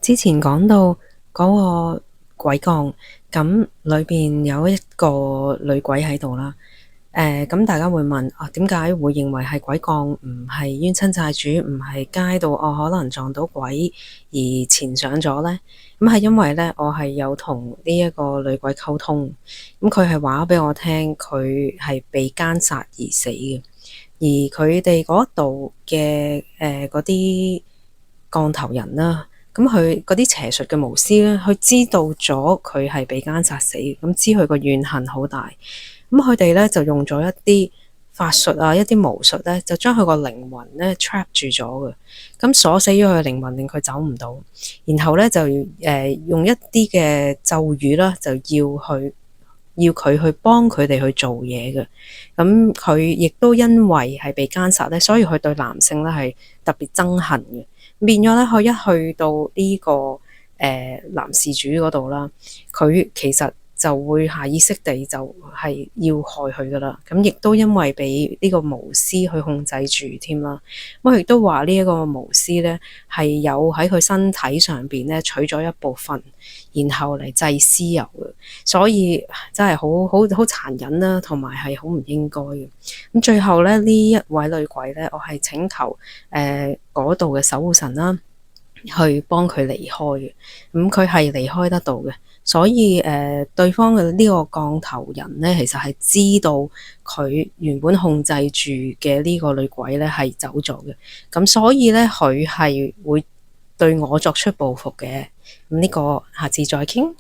之前講到嗰個鬼降，咁裏邊有一個女鬼喺度啦。咁大家會問啊，點解會認為係鬼降，唔係冤親債主，唔係街度可能撞到鬼而纏上咗呢？咁係因為呢，我係有同呢一個女鬼溝通，咁佢係話俾我聽，佢係被奸殺而死嘅，而佢哋嗰度嘅嗰啲降頭人啦。咁佢嗰啲邪術嘅巫師咧，佢知道咗佢係被奸殺死，咁知佢個怨恨好大。咁佢哋咧就用咗一啲法術啊，一啲巫術咧，就將佢個靈魂咧 trap 住咗嘅，咁鎖死咗佢嘅靈魂，令佢走唔到。然後咧就用一啲嘅咒語啦，就要佢去幫佢哋去做嘢嘅。咁佢亦都因為係被奸殺咧，所以佢對男性咧係特別憎恨嘅。變咗咧，佢一去到呢個男事主嗰度啦，佢其實就會下意識地就係要害佢噶啦。咁亦都因為俾呢個巫師去控制住添啦。咁佢亦都話呢一個巫師咧係有喺佢身體上邊咧取咗一部分，然後嚟祭屍油嘅。所以真係好殘忍啦，同埋係好唔應該嘅。咁最後咧，呢一位女鬼咧，我係請求嗰度嘅守護神啦，去幫佢離開嘅。咁佢係離開得到嘅，所以對方嘅呢個降頭人咧，其實係知道佢原本控制住嘅呢個女鬼咧係走咗嘅。咁所以咧，佢係會對我作出報復嘅。咁呢個下次再傾。